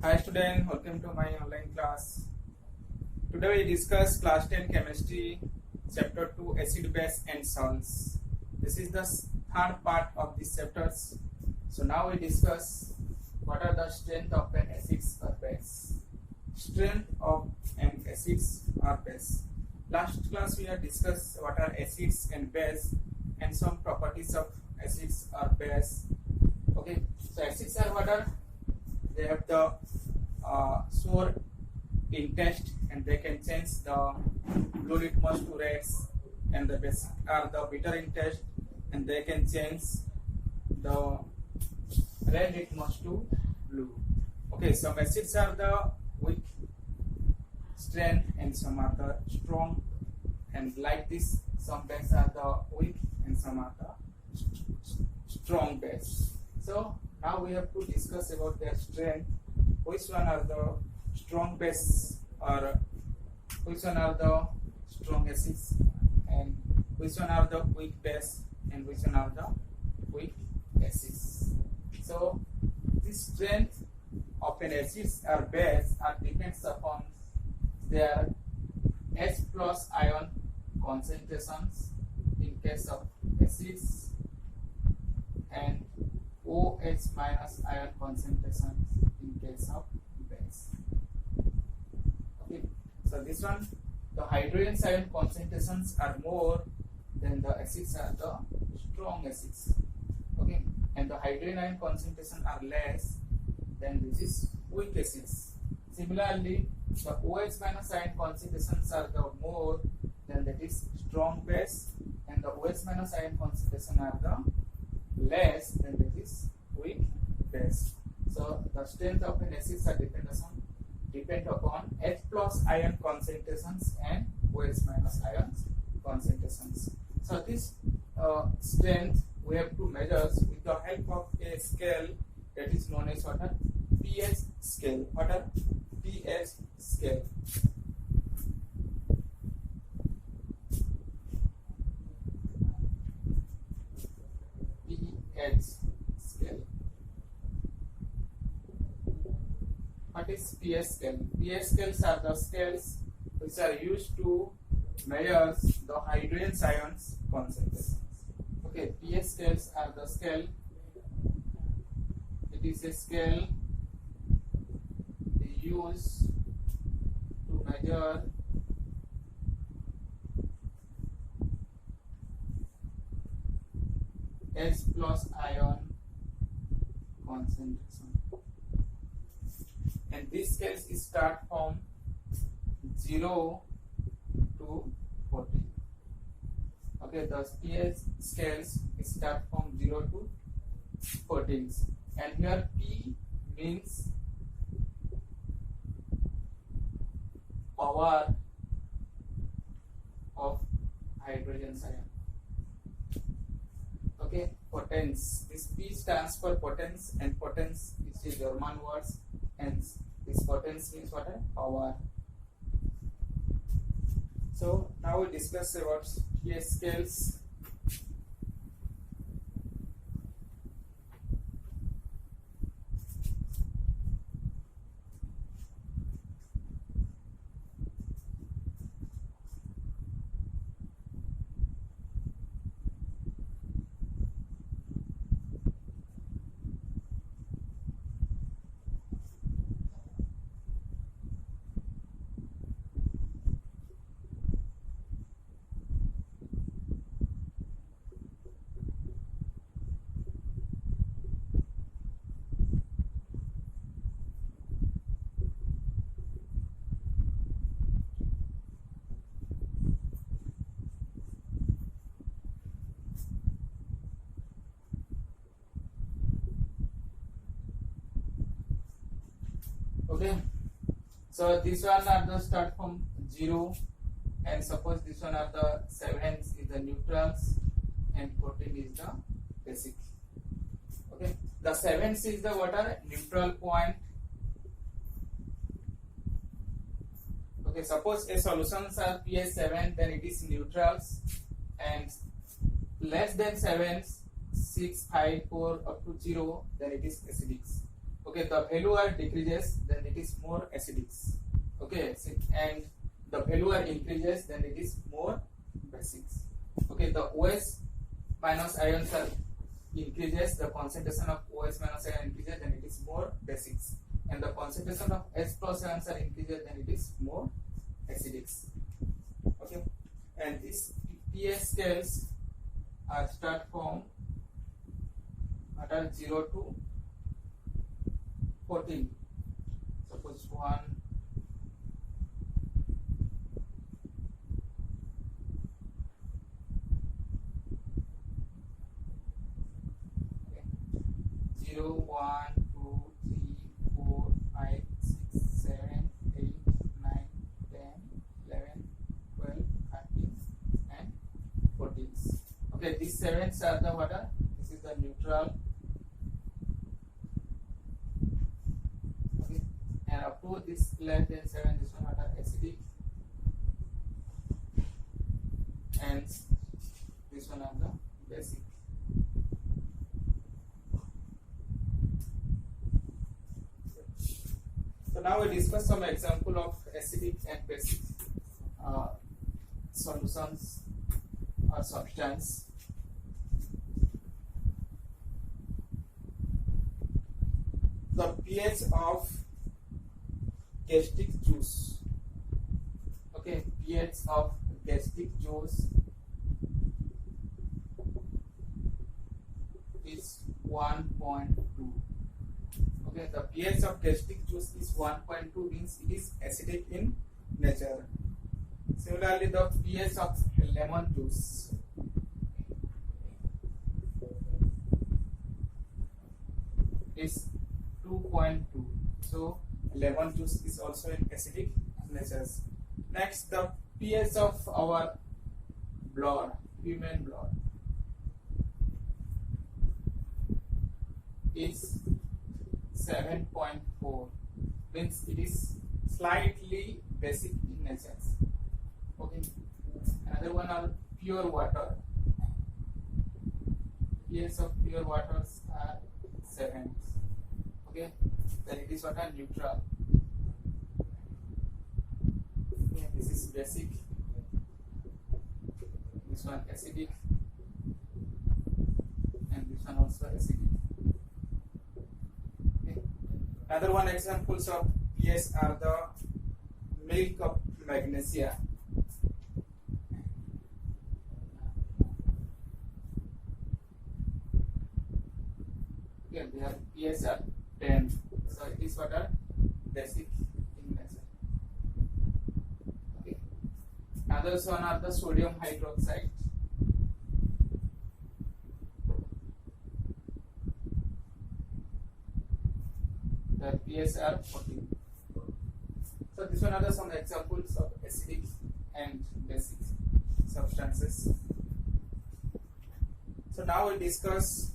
Hi student, welcome to my online class. Today we discuss class 10 chemistry chapter 2 acid base and salts. This is the third part of these chapters. So now we discuss what are the strength of an acids or base. Strength of an acids or base. Last class we have discussed what are acids and base and some properties of acids or base. Okay, so acids are what are? They have the sour in taste and they can change the blue litmus to reds, and the basic are the bitter in taste and they can change the red litmus to blue. Okay, some acids are the weak strength and some are the strong, and like this some bases are the weak and some are the strong base. So now we have to discuss about their strength. Which one are the strong base, or which one are the strong acids, and which one are the weak base, and which one are the weak acids. So this strength of an acids or base are depends upon their H plus ion concentrations in case of acids and OH minus ion concentrations in case of base. Okay, so this one, the hydrogen ion concentrations are more than the acids are the strong acids. Okay, and the hydrogen ion concentration are less than this is weak acids. Similarly, the OH minus ion concentrations are the more than that is strong base, and the OH minus ion concentration are the less than that is weak base. So the strength of an acids are depend upon H plus ion concentrations and OH minus ion concentrations. So this strength we have to measure with the help of a scale that is known as what a pH scale. What a pH scale. pH scale. What is pH scale? pH scales are the scales which are used to measure the hydrogen ions concentrations. Okay, pH scales are the scale. It is a scale they use to measure H plus ion concentration. And these scales start from 0 to 14. Okay, the pH scales start from 0 to 14. And here P means power of hydrogen ion. Okay, potence. This P stands for potence, and potence is a German word, and this potence means what? Power. So now we discuss about pH scales. Okay, so this one are the start from 0, and suppose this one are the 7 is the neutrals and 14 is the basic. Okay, the 7 is the what are neutral point. Okay, suppose a solutions are pH 7, then it is neutrals, and less than 7, 6, 5, 4 up to 0, then it is acidic. Okay, the value are decreases, then it is more acidic. Okay, and the value are increases, then it is more basic. Okay, the OS minus ions are increases, the concentration of OS minus ion increases, then it is more basic. And the concentration of H plus ions are increases, then it is more acidic. Okay, and these pH scales are start from 0 to 14. Suppose 1, okay. 0, 1, 2, 3, 4, 5, 6, 7, 8, 9, 10, 11, 12, 13, and 14. Okay, these 7s are the water. This is the neutral. Okay, and up to this less than 7, this one water acidic, and this one are the basic. So now we discuss some example of acidic and basic solutions or substance. The pH of gastric juice. Okay, pH of gastric juice is 1.2. Okay, the pH of gastric juice is 1.2, means it is acidic in nature. Similarly, the pH of lemon juice is 2.2. So lemon juice is also in acidic nature. Next, the pH of our blood, human blood, is 7.4, means it is slightly basic in nature. Okay, another one are pure water. pH of pure waters are 7. Okay, then it is water neutral. Okay, this is basic. This one acidic, and this one also acidic. Okay. Another one examples of pH are the milk of magnesia. Okay, they have pH at 10, so it is water basic in nature. Okay. Another one are the sodium hydroxide. The pH are 14. So this one are some examples of acidic and basic substances. So now we discuss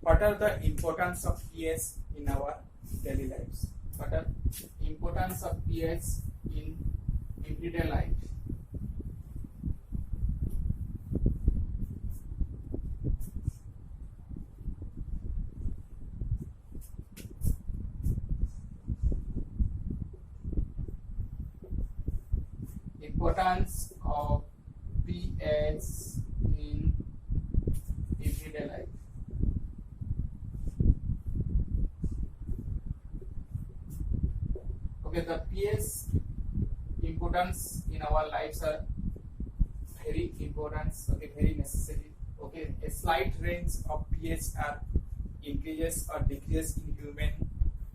what are the importance of pH in our daily lives. What are importance of pH in everyday life? Importance of pH in everyday life. Okay, the pH importance in our lives are very important, okay, very necessary. Okay, a slight range of pH are increases or decreases in human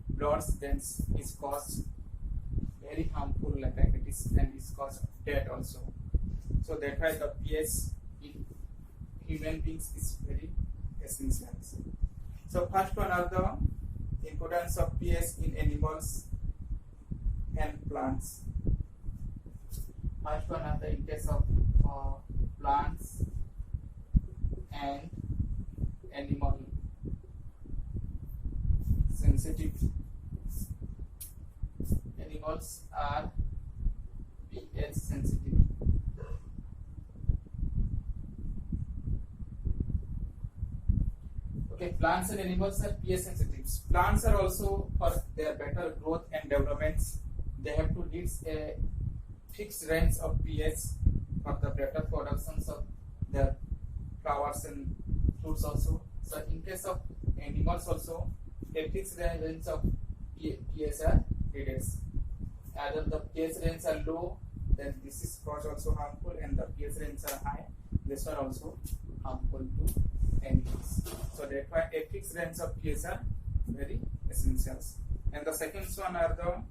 bloods, then is caused very harmful activities and is cause death also. So that's why the pH in human beings is very essential. So first one are the importance of pH in animals and plants. First one are the in case of plants and animal sensitive. Animals are pH sensitive. Okay, plants and animals are pH sensitive. Plants are also for their better growth and developments. They have to reach a fixed range of pH for the better productions of their flowers and fruits also. So in case of animals also, a fixed range of pH are needed. Either the pH range are low, then this is also harmful, and the pH range are high, this are also harmful to animals. So that's why a fixed range of pH are very essential. And the second one are the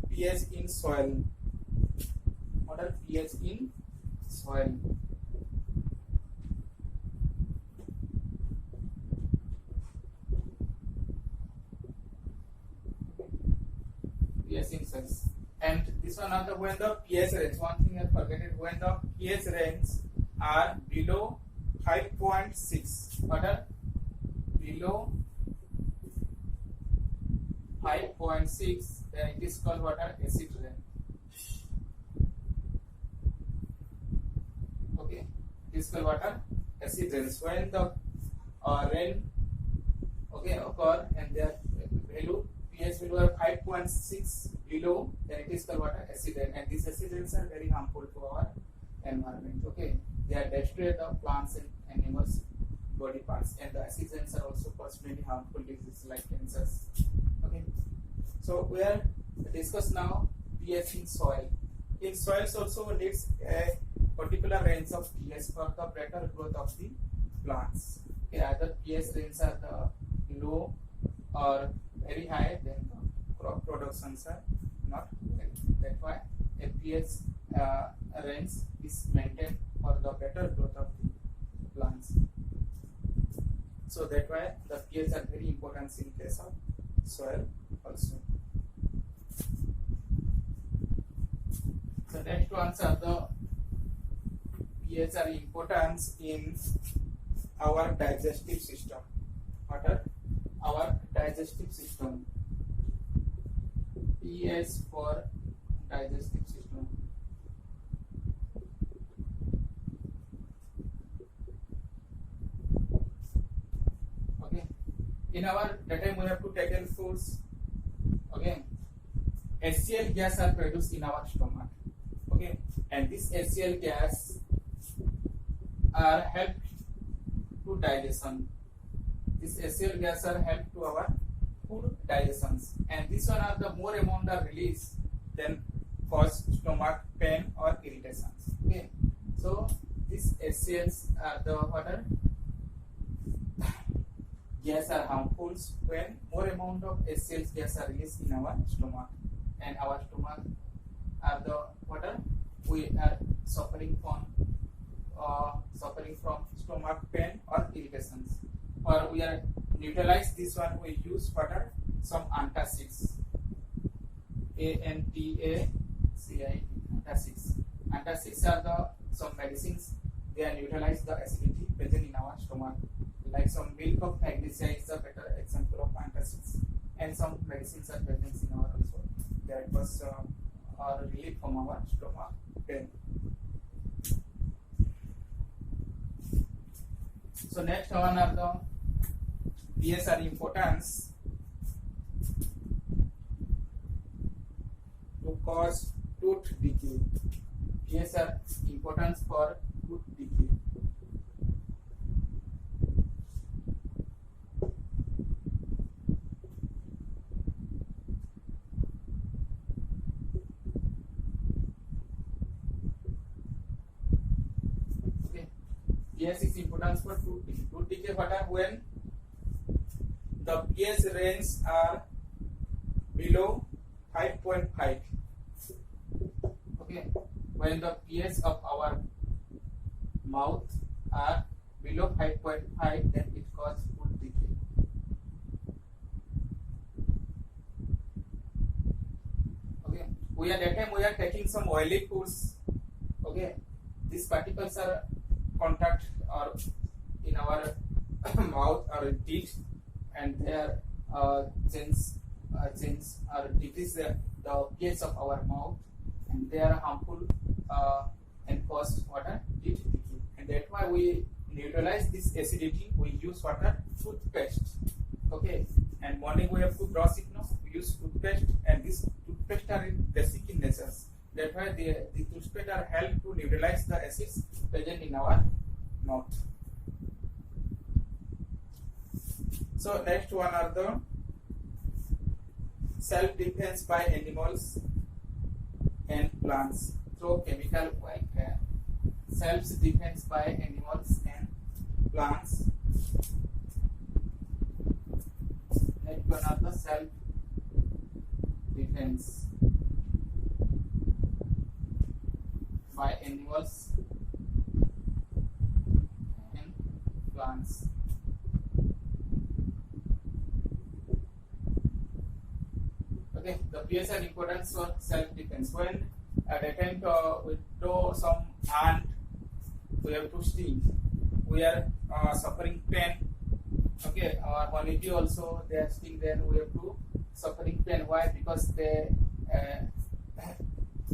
pH in soil. What are pH in soil? pH in soil. And this one are the when the pH range. One thing I forgot it, when the pH range are below 5.6. What are below 5.6? Then it is called what are acid rain. Okay, it is called what are acid rains. When the rain occur and their value pH value are 5.6 below, then it is called what are acid rain. And these acid rains are very harmful to our environment. Okay, they are destroy the plants and animals body parts, and the acid rains are also cause many harmful diseases like cancers. Okay, so we are discuss now pH in soil. In soils also needs a particular range of pH for the better growth of the plants. Okay, either pH range are the low or very high, then the crop productions are not very. That's why a pH range is maintained for the better growth of the plants. So that's why the pH are very important in case of soil also. So next ones are the pH are importance in our digestive system. What are our digestive system? pH for digestive system. Okay, in our that time we have to take in foods. Okay, HCl gas are produced in our stomach. Okay, and this HCl gas are help to digestion. This HCl gas are help to our food digestions, and this one are the more amount are released then cause stomach pain or irritations. Okay, so these HCls are the water gas are harmful when more amount of HCl gas are released in our stomach, and our stomach are the water we are suffering from stomach pain or irritations, or we are neutralize this one. We use water some antacids, ANTACID. Antacids. Antacids are the some medicines. They are neutralize the acidity present in our stomach. Like some milk of magnesia is a better example of antacids, and some medicines are present in our also that was relief from our stomach pain. So next one are the pH are importance to cause tooth decay. pH are importance for tooth decay. Okay, pH is importance for tooth decay. Tooth decay what are when the pH range are below 5.5. Okay, when the pH of our mouth are below 5.5, then it causes tooth decay. Okay, we are taking some oily foods. Okay, these particles are contact or in our mouth or teeth, and their genes are decrease the pH of our mouth, and they are harmful and cause water teeth decay. And that's why we neutralize this acidity, we use water, toothpaste. Okay, and morning we have to brush it. No, we use toothpaste, and this toothpaste are basic in nature. That's why the toothpaste are help to neutralize the acids present in our mouth. So next one are the self-defense by animals and plants through chemical warfare. Self-defense by animals and plants. Next one are the self-defense by animals and plants. Okay, the PS and importance for self-defense. When at a time we throw some ant, we have to sting. We are suffering pain. Okay, our honeybee also they are sting. Then we have to suffering pain. Why? Because they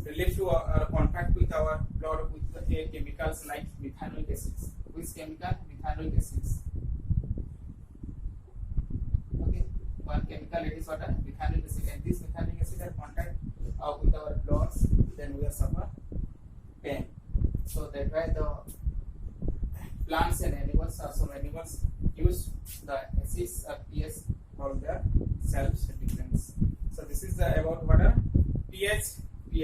relate to our contact with our blood with the chemicals like methanoic acids. Which chemical? Methanoic acids. Okay, one chemical it is what? Methanoic acid, and this methanoic acid are contact with our bloods, then we are suffer pain. So that's why the plants and animals, some animals use the acids or pH for their self-defense. So this is about what are pH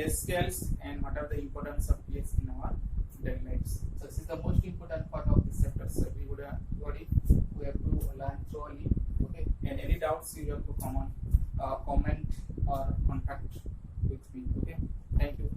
scales and what are the importance of pH in our daily lives. So this is the most important part of this chapter. So we have to learn thoroughly. Okay, and any doubts you have to comment or contact with me. Okay, thank you.